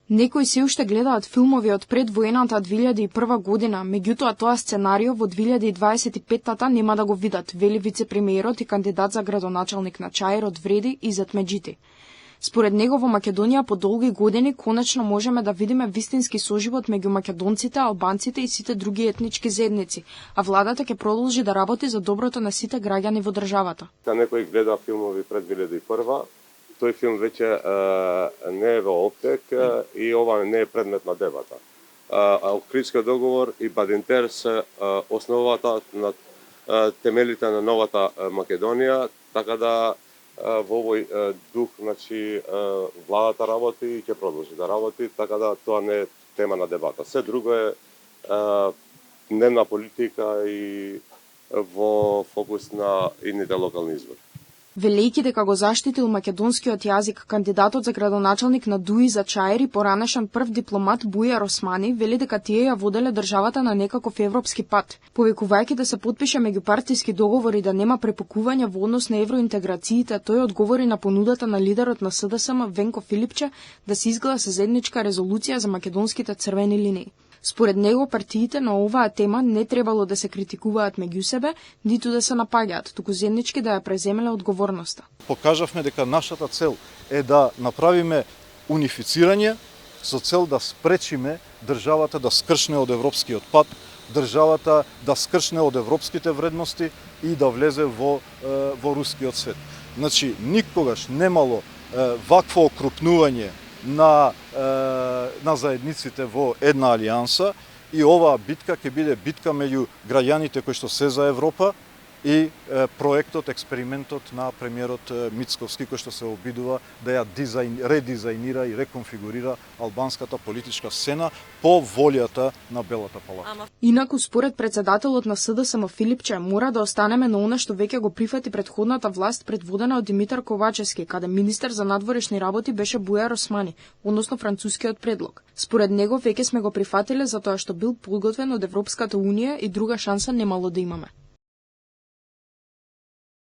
Некои се уште гледаат филмови од пред воената 2001 година, меѓутоа тоа сценарио во 2025-та нема да го видат, вели вице-премиерот и кандидат за градоначалник на Чаир Вреди Изет Меджити. Според него во Македонија по долги години конечно можеме да видиме вистински соживот меѓу македонците, албанците и сите други етнички заедници, а владата ќе продолжи да работи за доброто на сите граѓани во државата. Да некој гледа филмови пред 2001, тој филм веќе не е во оптек и ова не е предмет на дебата. Охридскиот договор и Бадинтер се основата на темелите на новата Македонија, така да во овој дух, значи, владата работи и ќе продолжи да работи, така да тоа не е тема на дебата. Се друго е дневна политика и во фокус на идните локални избори. Велејќи дека го заштитил македонскиот јазик, кандидатот за градоначалник на Дуи за Чаир и поранешен прв дипломат Бујар Османи вели дека тие ја воделе државата на некаков европски пат. Повикувајќи да се потпише меѓупартиски договор и да нема препукување во однос на евроинтеграциите, тој одговори на понудата на лидерот на СДСМ Венко Филипче да се изгласа заедничка резолуција за македонските црвени линии. Според него, партиите на оваа тема не требало да се критикуваат меѓу себе, ниту да се напаѓаат, туку заеднички да ја преземеле одговорноста. Покажавме дека нашата цел е да направиме унифицирање со цел да спречиме државата да скршне од европскиот пат, државата да скршне од европските вредности и да влезе во рускиот свет. Значи, никогаш немало вакво окрупнување на заедниците во една алијанса и оваа битка ќе биде битка меѓу граѓаните кои што се за Европа и проектот, експериментот на премиерот Мицковски кој што се обидува да ја редизајнира и реконфигурира албанската политичка сцена по волјата на Белата палата. Инаку, според председателот на СДСМ Филипче, мора да останеме на она што веќе го прифати претходната власт предводена од Димитар Ковачевски, каде министер за надворешни работи беше Бујар Османи, односно францускиот предлог. Според него веќе сме го прифатиле затоа што бил подготвен од Европската унија и друга шанса немало да имаме.